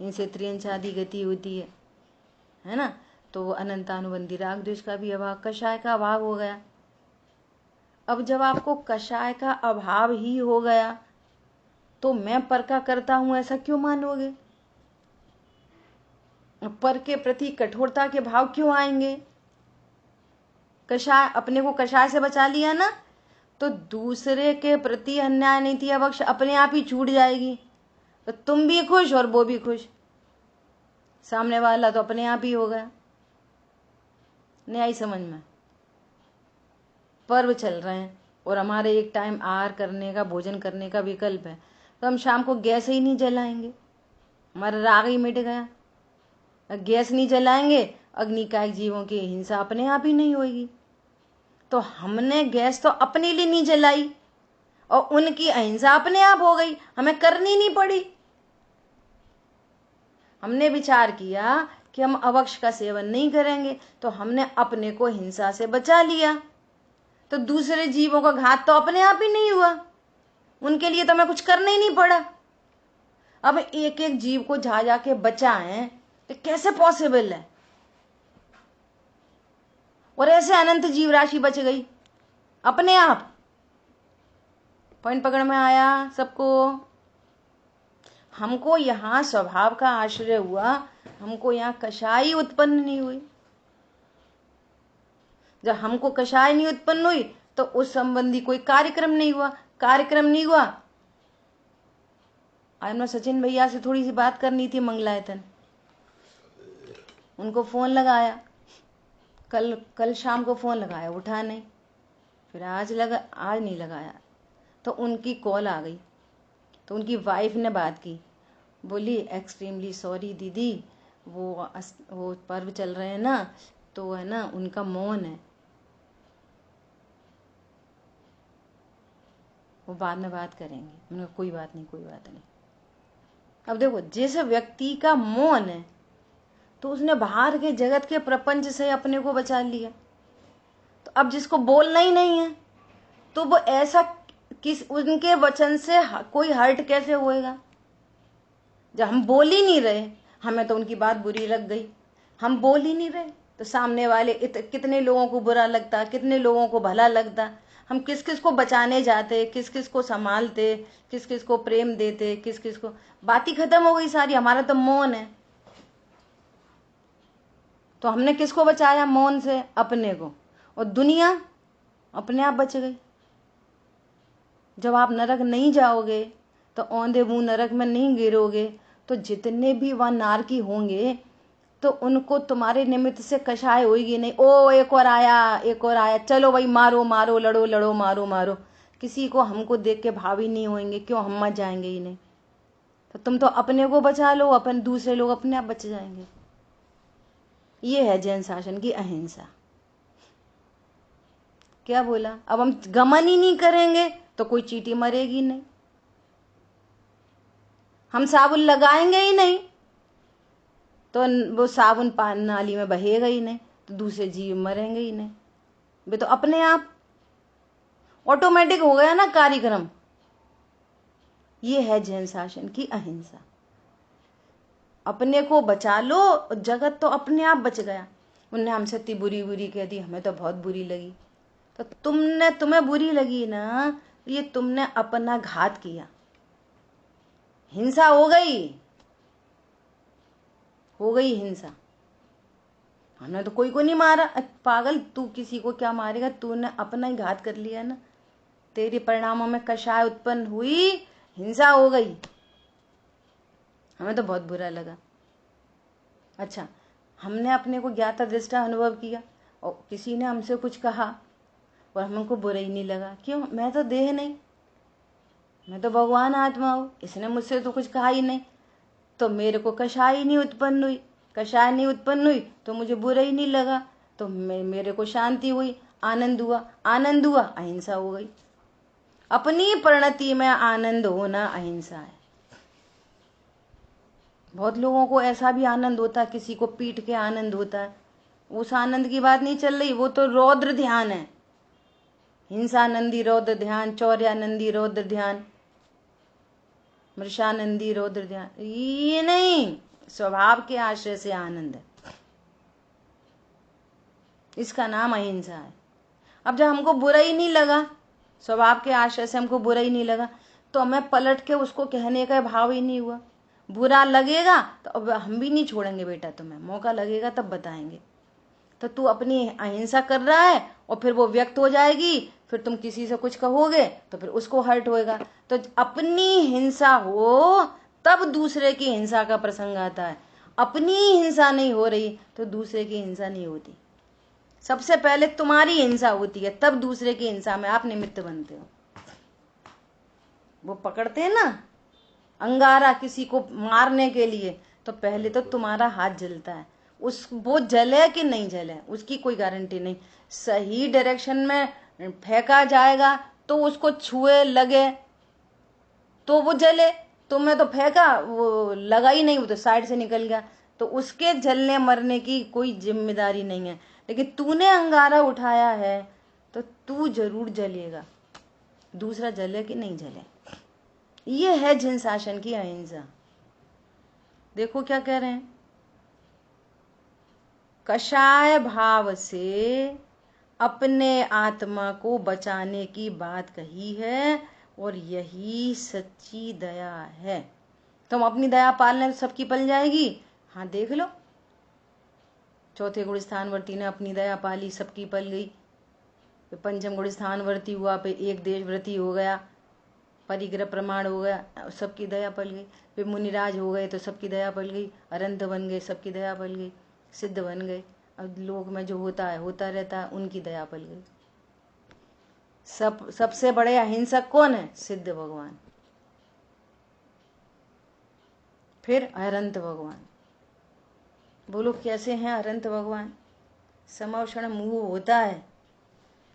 [SPEAKER 1] इनसे त्रियंच आदि गति होती है ना। तो अनंतानुबंधी राग द्वेष का भी अभाव, कषाय का अभाव हो गया। अब जब आपको कषाय का अभाव ही हो गया, तो मैं पर का करता हूं ऐसा क्यों मानोगे, पर के प्रति कठोरता के भाव क्यों आएंगे। कषाय, अपने को कषाय से बचा लिया ना, तो दूसरे के प्रति अन्याय नीति अवक्ष अपने आप ही छूट जाएगी, तो तुम भी खुश और वो भी खुश, सामने वाला तो अपने आप ही हो गया। नहीं आई समझ में। पर्व चल रहे हैं और हमारे एक टाइम आहार करने का, भोजन करने का विकल्प है, तो हम शाम को गैस ही नहीं जलाएंगे, हमारा राग ही मिट गया। गैस नहीं जलाएंगे, अग्निकायिक जीवों की हिंसा अपने आप ही नहीं होगी। तो हमने गैस तो अपने लिए नहीं जलाई और उनकी अहिंसा अपने आप हो गई, हमें करनी नहीं पड़ी। हमने विचार किया कि हम अवक्ष का सेवन नहीं करेंगे, तो हमने अपने को हिंसा से बचा लिया, तो दूसरे जीवों का घात तो अपने आप ही नहीं हुआ, उनके लिए तो हमें कुछ करना ही नहीं पड़ा। अब एक एक जीव को जा जाके बचाएं तो कैसे पॉसिबल है? और ऐसे अनंत जीव राशि बच गई अपने आप। पॉइंट पकड़ में आया सबको? हमको यहाँ स्वभाव का आश्रय हुआ, हमको यहाँ कषाय उत्पन्न नहीं हुई। जब हमको कषाय नहीं उत्पन्न हुई तो उस संबंधी कोई कार्यक्रम नहीं हुआ। कार्यक्रम नहीं हुआ। आज मैं सचिन भैया से थोड़ी सी बात करनी थी, मंगलायतन, उनको फोन लगाया, कल शाम को फोन लगाया, उठा नहीं, फिर आज नहीं लगाया, तो उनकी कॉल आ गई। तो उनकी वाइफ ने बात की, बोली एक्सट्रीमली सॉरी दीदी, वो पर्व चल रहे हैं ना, तो है ना उनका मौन है, वो बाद में बात करेंगे। उन्होंने कोई बात नहीं, कोई बात नहीं। अब देखो, जिस व्यक्ति का मौन है तो उसने बाहर के जगत के प्रपंच से अपने को बचा लिया। तो अब जिसको बोलना ही नहीं है तो वो ऐसा उनके वचन से कोई हर्ट कैसे होएगा? जब हम बोल ही नहीं रहे, हमें तो उनकी बात बुरी लग गई, हम बोल ही नहीं रहे, तो सामने वाले कितने लोगों को बुरा लगता, कितने लोगों को भला लगता। हम किस किस को बचाने जाते, किस किस को संभालते, किस किस को प्रेम देते, किस किस को, बात ही खत्म हो गई सारी। हमारा तो मौन है, तो हमने किसको बचाया? मौन से अपने को, और दुनिया अपने आप बच गई। जब आप नरक नहीं जाओगे तो औंधे मुंह नरक में नहीं गिरोगे, तो जितने भी वहां नारकी होंगे तो उनको तुम्हारे निमित्त से कषाय होगी नहीं। ओ एक और आया, एक और आया, चलो भाई मारो मारो, लड़ो लड़ो, मारो मारो। किसी को हमको देख के भावी नहीं होंगे, क्यों? हम मत जाएंगे ही नहीं। तो तुम तो अपने को बचा लो, अपन दूसरे लोग अपने आप बच जाएंगे। ये है जैन शासन की अहिंसा। क्या बोला? अब हम गमन ही नहीं करेंगे तो कोई चींटी मरेगी नहीं, हम साबुन लगाएंगे ही नहीं तो वो साबुन नाली में बहेगा ही नहीं, तो दूसरे जीव मरेंगे ही नहीं। वे तो अपने आप ऑटोमेटिक हो गया ना कार्यक्रम। ये है जैन शासन की अहिंसा। अपने को बचा लो, जगत तो अपने आप बच गया। उनने हमसे इतनी बुरी बुरी कह दी, हमें तो बहुत बुरी लगी। तो तुम्हें बुरी लगी ना, ये तुमने अपना घात किया, हिंसा हो गई हिंसा। हमने तो कोई को नहीं मारा। पागल, तू किसी को क्या मारेगा? तूने अपना ही घात कर लिया ना। तेरे परिणामों में कषाय उत्पन्न हुई, हिंसा हो गई। हमें तो बहुत बुरा लगा। अच्छा, हमने अपने को ज्ञाता दृष्टा अनुभव किया और किसी ने हमसे कुछ कहा और हमको बुरा ही नहीं लगा। क्यों? मैं तो देह नहीं, मैं तो भगवान आत्मा हूं, इसने मुझसे तो कुछ कहा ही नहीं, तो मेरे को कषाय नहीं उत्पन्न हुई। कषाय नहीं उत्पन्न हुई तो मुझे बुरा ही नहीं लगा, तो मेरे को शांति हुई, आनंद हुआ, अहिंसा हो गई। अपनी परिणति में आनंद होना अहिंसा है। बहुत लोगों को ऐसा भी आनंद होता है, किसी को पीट के आनंद होता है। उस आनंद की बात नहीं चल रही, वो तो रौद्र ध्यान है। हिंसानंदी रौद्र ध्यान, चौर्यानंदी रौद्र ध्यान, मृषानंदी रौद्र ध्यान, ये नहीं, स्वभाव के आश्रय से आनंद है, इसका नाम अहिंसा है। अब जब हमको बुरा ही नहीं लगा, स्वभाव के आश्रय से हमको बुरा ही नहीं लगा, तो हमें पलट के उसको कहने का भाव ही नहीं हुआ। बुरा लगेगा तो अब हम भी नहीं छोड़ेंगे बेटा, तुम्हें मौका लगेगा तब बताएंगे। तो तू अपनी अहिंसा कर रहा है और फिर वो व्यक्त हो जाएगी, फिर तुम किसी से कुछ कहोगे तो फिर उसको हर्ट होएगा। तो अपनी हिंसा हो तब दूसरे की हिंसा का प्रसंग आता है। अपनी हिंसा नहीं हो रही तो दूसरे की हिंसा नहीं होती। सबसे पहले तुम्हारी हिंसा होती है, तब दूसरे की हिंसा में आप निमित्त बनते हो। वो पकड़ते हैं ना अंगारा किसी को मारने के लिए, तो पहले तो तुम्हारा हाथ जलता है। वो जले कि नहीं जले उसकी कोई गारंटी नहीं। सही डायरेक्शन में फेंका जाएगा तो उसको छुए लगे तो वो जले। तुमने तो फेंका, वो लगा ही नहीं, वो तो साइड से निकल गया, तो उसके जलने मरने की कोई जिम्मेदारी नहीं है। लेकिन तूने अंगारा उठाया है तो तू जरूर जलेगा, दूसरा जले कि नहीं जले। ये है जिन शासन की अहिंसा। देखो क्या कह रहे हैं, कषाय भाव से अपने आत्मा को बचाने की बात कही है, और यही सच्ची दया है। तुम अपनी दया पालने तो सबकी पल जाएगी। हाँ देख लो, चौथे गुण स्थानवर्ती ने अपनी दया पाली, सबकी पल गई। पंचम गुण स्थानवर्ती हुआ पे एक देश व्रती हो गया, परिग्रह प्रमाण हो गया, सबकी दया पल गई। फिर मुनिराज हो गए तो सबकी दया पल गई, अरंत बन गए सबकी दया पल गई, सिद्ध बन गए। अब लोक में जो होता है होता रहता है, उनकी दया पल गई। सबसे बड़े अहिंसक कौन है? सिद्ध भगवान, फिर अरंत भगवान। बोलो कैसे हैं अरंत भगवान? समवक्षण मुंह होता है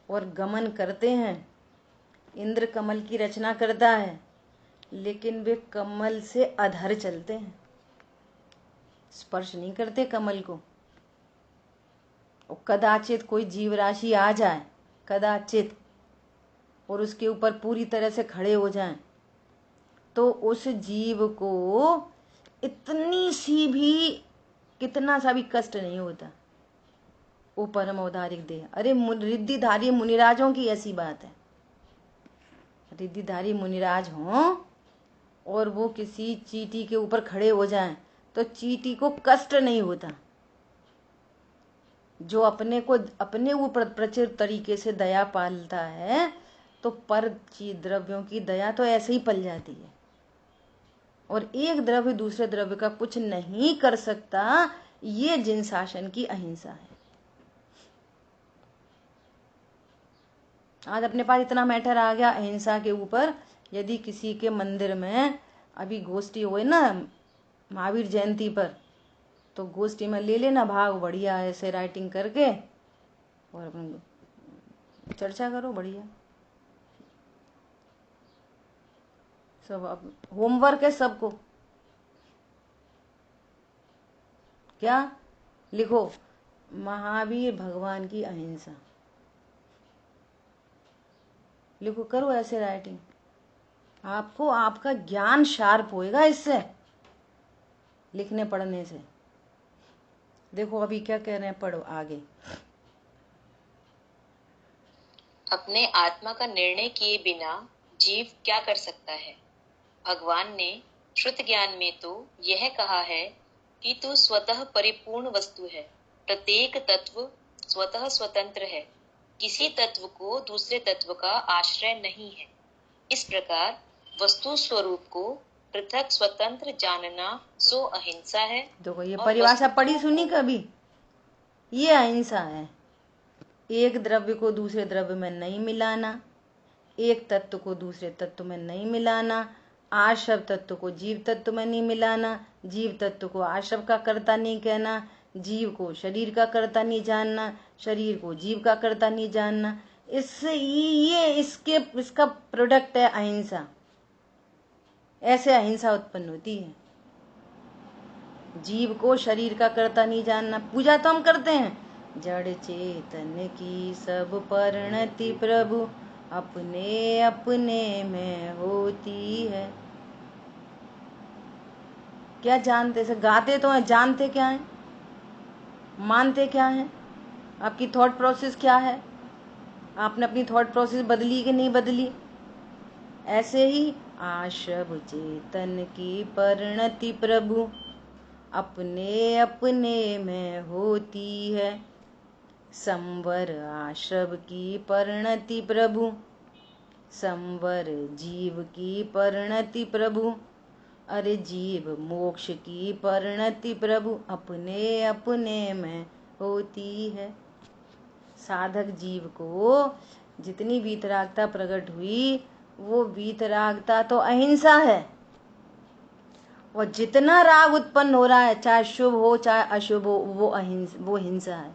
[SPEAKER 1] और गमन करते हैं। इंद्र कमल की रचना करता है, लेकिन वे कमल से अधर चलते हैं, स्पर्श नहीं करते कमल को। और कदाचित कोई जीव राशि आ जाए, कदाचित, और उसके ऊपर पूरी तरह से खड़े हो जाएं, तो उस जीव को इतनी सी भी, कितना सा भी कष्ट नहीं होता। वो परम औदारिक देह। अरे रिद्धिधारी मुनिराजों की ऐसी बात है, रिद्धिधारी मुनिराज हों और वो किसी चींटी के ऊपर खड़े हो जाएं तो चींटी को कष्ट नहीं होता। जो अपने ऊपर प्रचुर तरीके से दया पालता है, तो पर द्रव्यों की दया तो ऐसे ही पल जाती है, और एक द्रव्य दूसरे द्रव्य का कुछ नहीं कर सकता। ये जिन शासन की अहिंसा है। आज अपने पास इतना मैटर आ गया अहिंसा के ऊपर। यदि किसी के मंदिर में अभी गोष्ठी हुई ना महावीर जयंती पर, तो गोष्ठी में ले लेना भाग, बढ़िया ऐसे राइटिंग करके, और अपन चर्चा करो बढ़िया। सब अब होमवर्क है सबको। क्या लिखो? महावीर भगवान की अहिंसा लिखो, करो ऐसे राइटिंग। आपको आपका ज्ञान शार्प होएगा इससे, लिखने पढ़ने से। देखो अभी क्या कह रहे हैं, पढ़ो आगे।
[SPEAKER 2] अपने आत्मा का निर्णय किए बिना जीव क्या कर सकता है? भगवान ने श्रुत ज्ञान में तो यह कहा है कि तू स्वतः परिपूर्ण वस्तु है, प्रत्येक तत्व स्वतः स्वतंत्र है, किसी तत्व को दूसरे तत्व का आश्रय नहीं है। इस प्रकार वस्तु स्वरूप को पृथक स्वतंत्र जानना सो अहिंसा है।
[SPEAKER 1] देखो ये परिभाषा पढ़ी सुनी कभी? ये अहिंसा है। एक द्रव्य को दूसरे द्रव्य में नहीं मिलाना, एक तत्व को दूसरे तत्व में नहीं मिलाना, आश्रव तत्व को जीव तत्व में नहीं मिलाना, जीव तत्व को आश्रव का कर्ता नहीं कहना, जीव को शरीर का कर्ता नहीं जानना, शरीर को जीव का कर्ता नहीं जानना। इससे ये इसका प्रोडक्ट है अहिंसा। ऐसे अहिंसा उत्पन्न होती है। जीव को शरीर का कर्ता नहीं जानना। पूजा तो हम करते हैं, जड़ चेतन की सब परिणति प्रभु अपने अपने में होती है। क्या जानते से गाते तो हैं, जानते क्या है, मानते क्या है? आपकी थॉट प्रोसेस क्या है? आपने अपनी थॉट प्रोसेस बदली कि नहीं बदली? ऐसे ही आशब चेतन की परिणति प्रभु अपने अपने में होती है। संवर आश्रव की परिणति प्रभु, संवर जीव की परिणति प्रभु, अरे जीव मोक्ष की परिणति प्रभु अपने अपने में होती है। साधक जीव को जितनी वीतरागता प्रकट हुई, वो वीतरागता तो अहिंसा है। और जितना राग उत्पन्न हो रहा है, चाहे शुभ हो चाहे अशुभ हो, वो हिंसा है।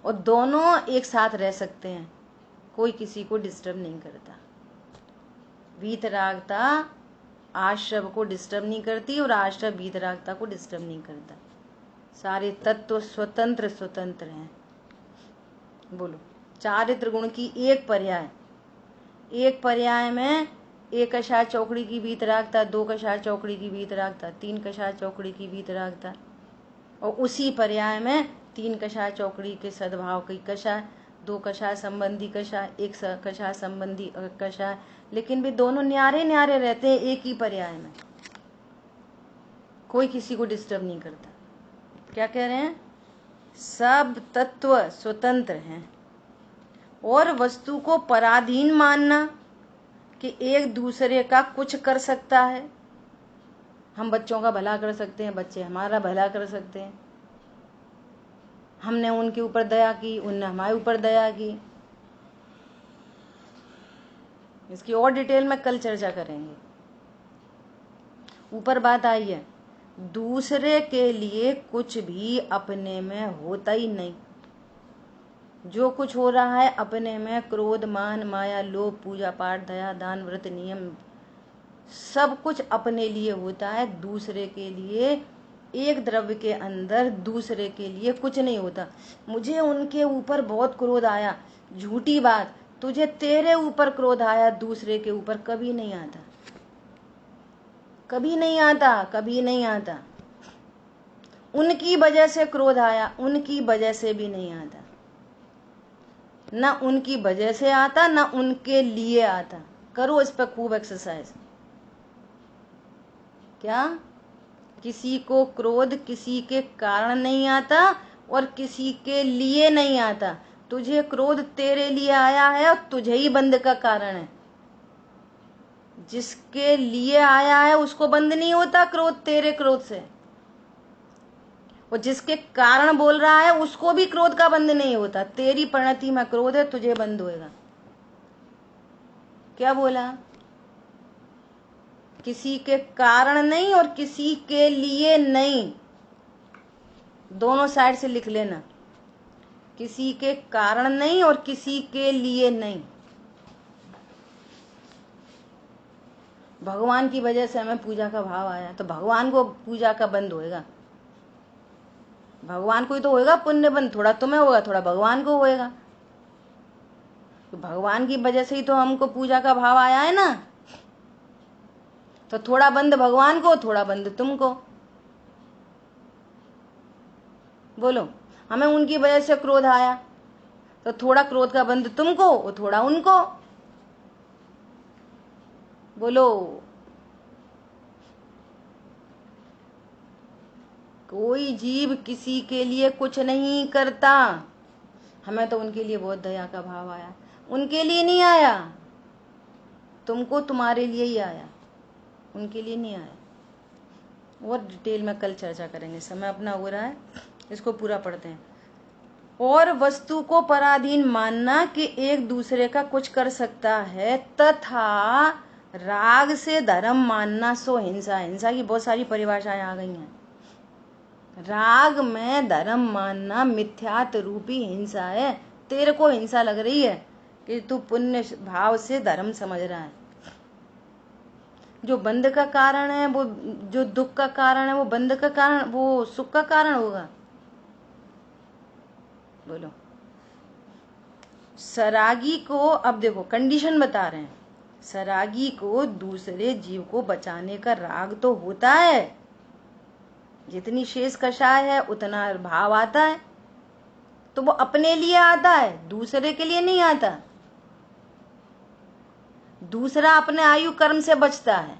[SPEAKER 1] और दोनों एक साथ रह सकते हैं, कोई किसी को डिस्टर्ब नहीं करता। वीतरागता आश्रव को डिस्टर्ब नहीं करती और आश्रव वीतरागता को डिस्टर्ब नहीं करता। सारे तत्व स्वतंत्र स्वतंत्र हैं। बोलो, चारित्र गुण की एक पर्याय में एक कषाय चौकड़ी की वीतरागता, दो कषाय चौकड़ी की वीतरागता, तीन कषाय चौकड़ी की वीतरागता, और उसी पर्याय में तीन कषाय चौकड़ी के सद्भाव की कषाय, दो कषाय संबंधी कषाय, एक कषाय संबंधी कषाय, लेकिन भी दोनों न्यारे न्यारे रहते हैं एक ही पर्याय में, कोई किसी को डिस्टर्ब नहीं करता। क्या कह रहे हैं? सब तत्व स्वतंत्र हैं। और वस्तु को पराधीन मानना कि एक दूसरे का कुछ कर सकता है। हम बच्चों का भला कर सकते हैं, बच्चे हमारा भला कर सकते हैं। हमने उनके ऊपर दया की, उनने हमारे ऊपर दया की। इसकी और डिटेल में कल चर्चा करेंगे। ऊपर बात आई है, दूसरे के लिए कुछ भी अपने में होता ही नहीं। जो कुछ हो रहा है अपने में, क्रोध मान माया लोभ पूजा पाठ दया दान व्रत नियम, सब कुछ अपने लिए होता है, दूसरे के लिए, एक द्रव्य के अंदर दूसरे के लिए कुछ नहीं होता। मुझे उनके ऊपर बहुत क्रोध आया, झूठी बात, तुझे तेरे ऊपर क्रोध आया, दूसरे के ऊपर कभी नहीं आता, कभी नहीं आता, कभी नहीं आता। उनकी वजह से क्रोध आया, उनकी वजह से भी नहीं आता, ना उनकी वजह से आता ना उनके लिए आता। करो इस पर खूब एक्सरसाइज। क्या? किसी को क्रोध किसी के कारण नहीं आता और किसी के लिए नहीं आता। तुझे क्रोध तेरे लिए आया है और तुझे ही बंद का कारण है। जिसके लिए आया है उसको बंद नहीं होता क्रोध तेरे क्रोध से, और जिसके कारण बोल रहा है उसको भी क्रोध का बंद नहीं होता। तेरी परिणति में क्रोध है, तुझे बंद होएगा। क्या बोला? किसी के कारण नहीं और किसी के लिए नहीं, दोनों साइड से लिख लेना। किसी के कारण नहीं और किसी के लिए नहीं। भगवान की वजह से हमें पूजा का भाव आया तो भगवान को पूजा का बंद होएगा। भगवान को ही तो होएगा पुण्य बंद, थोड़ा तुम्हें होगा थोड़ा भगवान को होएगा। तो भगवान की वजह से ही तो हमको पूजा का भाव आया है ना। तो थोड़ा बंद भगवान को, थोड़ा बंद तुमको। बोलो, हमें उनकी वजह से क्रोध आया तो थोड़ा क्रोध का बंद तुमको और थोड़ा उनको। बोलो, कोई जीव किसी के लिए कुछ नहीं करता। हमें तो उनके लिए बहुत दया का भाव आया, उनके लिए नहीं आया, तुमको तुम्हारे लिए ही आया, उनके लिए नहीं आया। और डिटेल में कल चर्चा करेंगे, समय अपना हो रहा है, इसको पूरा पढ़ते हैं। और वस्तु को पराधीन मानना कि एक दूसरे का कुछ कर सकता है, तथा राग से धर्म मानना सो हिंसा। हिंसा की बहुत सारी परिभाषाएं आ गई हैं। राग में धर्म मानना मिथ्यात्व रूपी हिंसा है। तेरे को हिंसा लग रही है कि तू पुण्य भाव से धर्म समझ रहा है। जो बंध का कारण है, वो जो दुख का कारण है, वो बंध का कारण, वो सुख का कारण होगा। बोलो, सरागी को, अब देखो कंडीशन बता रहे हैं, सरागी को दूसरे जीव को बचाने का राग तो होता है, जितनी शेष कषाय है उतना भाव आता है, तो वो अपने लिए आता है, दूसरे के लिए नहीं आता। दूसरा अपने आयु कर्म से बचता है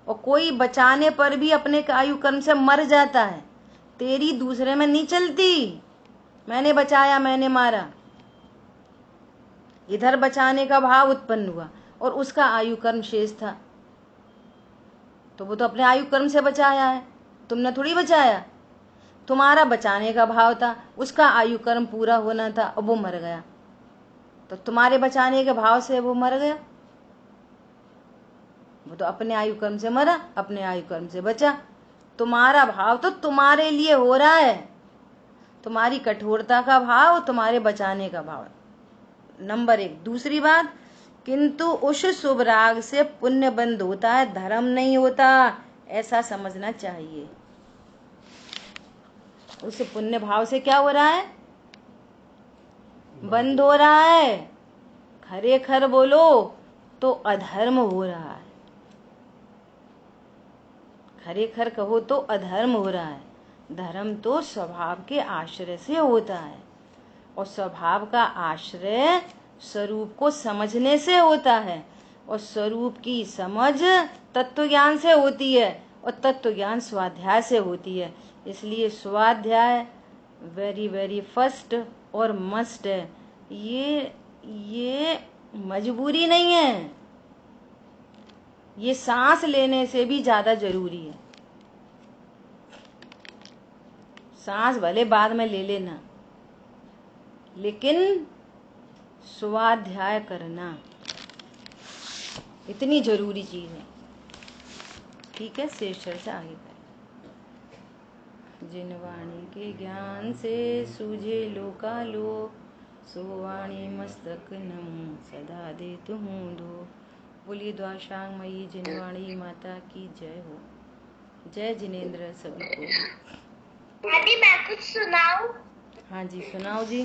[SPEAKER 1] और कोई बचाने पर भी अपने आयु कर्म से मर जाता है। तेरी दूसरे में नहीं चलती, मैंने बचाया मैंने मारा। इधर बचाने का भाव उत्पन्न हुआ और उसका आयु कर्म शेष था, तो वो तो अपने आयु कर्म से बचाया है, तुमने थोड़ी बचाया। तुम्हारा बचाने का भाव था, उसका आयु कर्म पूरा होना था और वो मर गया, तो तुम्हारे बचाने के भाव से वो मर गया। वो तो अपने आयु कर्म से मरा, अपने आयु कर्म से बचा। तुम्हारा भाव तो तुम्हारे लिए हो रहा है, तुम्हारी कठोरता का भाव तुम्हारे बचाने का भाव, नंबर 1। दूसरी बात, किंतु उस शुभ राग से पुण्य बंद होता है, धर्म नहीं होता, ऐसा समझना चाहिए। उस पुण्य भाव से क्या हो रहा है? बंद हो रहा है। खरे खर बोलो तो अधर्म हो रहा है, खरे खर कहो तो अधर्म हो रहा है। धर्म तो स्वभाव के आश्रय से होता है, और स्वभाव का आश्रय स्वरूप को समझने से होता है, और स्वरूप की समझ तत्व ज्ञान से होती है, और तत्व ज्ञान स्वाध्याय से होती है। इसलिए स्वाध्याय वेरी वेरी फर्स्ट और मस्ट है। ये मजबूरी नहीं है, ये सांस लेने से भी ज्यादा जरूरी है। सांस भले बाद में ले लेना, लेकिन स्वाध्याय करना इतनी जरूरी चीज है। ठीक है, शेष चर्चा आगे करें। जिन वाणी के ज्ञान से सूझे लोकालोक, सो वाणी मस्तक नमो सदा देतु हूँ दो। बोलिए द्वाशांग मई जिनवाणी माता की जय हो। जय जिनेंद्र सभी को।
[SPEAKER 3] आदि मैं कुछ सुनाऊं?
[SPEAKER 1] हाँ जी, सुनाओ जी।